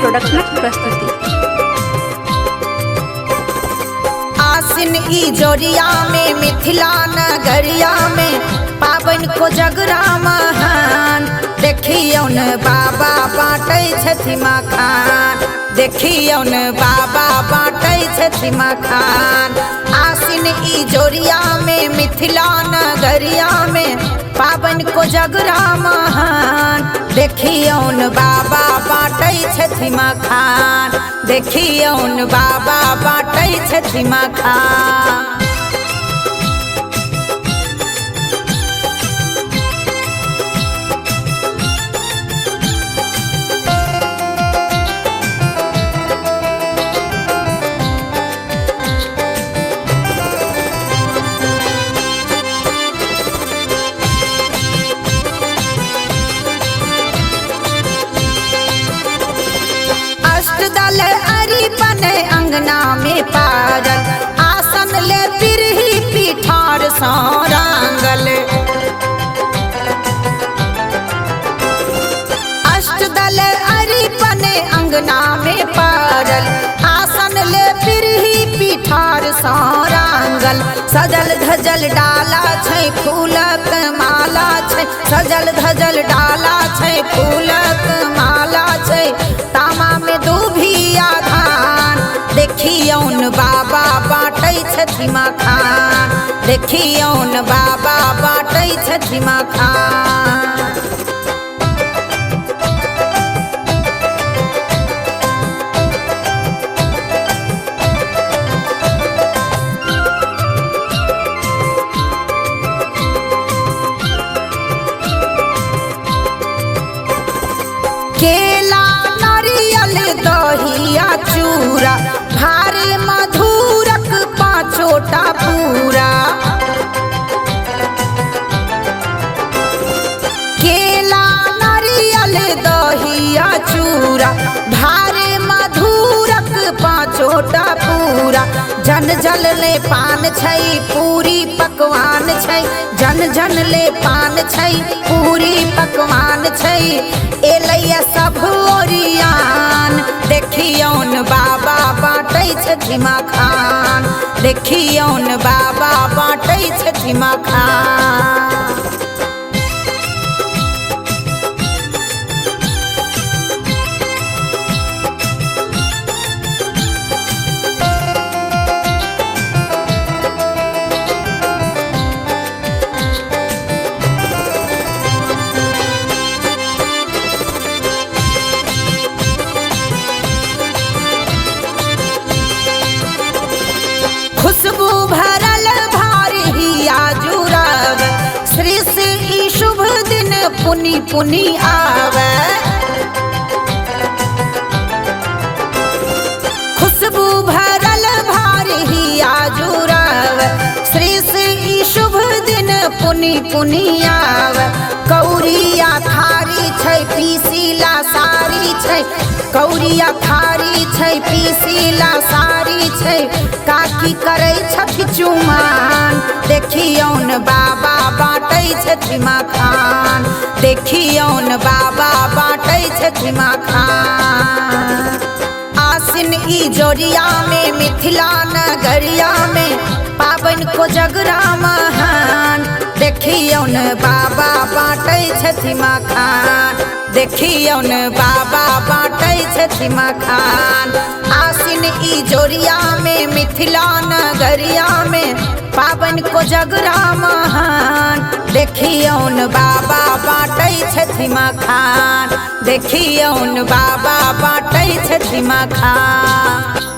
प्रोडक्शनक प्रस्तुति। आसिन ई जोरिया में मिथिला नगरिया में पाबन को जगरा महान देखियौ न बाबा बाँटै छथि मखान, देखियौ न बाबा बाँटै छथि मखान। आसिन ई जोरिया में मिथिला नगरिया में पाबन को जगरा महान देखियौ न बाबा बाँटै छथि मखान, देखियौ न बाबा बाँटै छथि मखान। अष्टदल अरिपन अंगना में पारल आसन ले पिरही पीठार सँ रांगल। अष्टदल अरिपन अंगना में पारल आसन ले पिरही पीठार सँ रांगल। सजल धजल डाला छै फूलक माला छै, सजल धजल डाला छै फूलक माला छै। तामा में दूभिया धान देखियौ न बाबा बाँटै छथि मखान, देखियौ न बाबा बाँटै छथि मखान। केला नारियल दहिया चूड़ा भार मधुरक पाँचोटा पूरा। केला नारियल दहिया चूड़ा भार मधुरक पाँचोटा पूरा। जन जन ले पान छै पूरी पकवान छै, जन जन ले पान छै पूरी पकवान छै। एलैया सब ओरियान देखियौ न बाबा बाँटै छथि मखान, देखियौ न बाबा बाँटै छथि मखान। खुशबू भरल भारी हिया जुड़ाव श्री से ई शुभ दिन पुनि पुनि आवे। खुशबू भरल भारी हिया जुड़ाव श्री से ई शुभ दिन पुनि पुनि आवे। कौरिया थारी छै पीसीला सारी छै, कौरिया थारी छै पीसीला सारी छै। काकी करै छथि चुमान देखियौ न बाबा बाँटै छथि मखान, देखियौ न बाबा बाँटै छथि मखान। आसिन ई जोरिया में मिथिला नगरिया में पाबन को जगरा महान देखियौ न बाबा बाँटै छथि मखान, देखियौ न बाबा बाँटै छथि मखान। आसिन ई जोरिया में मिथिला नगरिया में पाबन को जगरा महान देखियौ न बाबा बाँटै छथि मखान, देखियौ न बाबा बाँटै छथि मखान।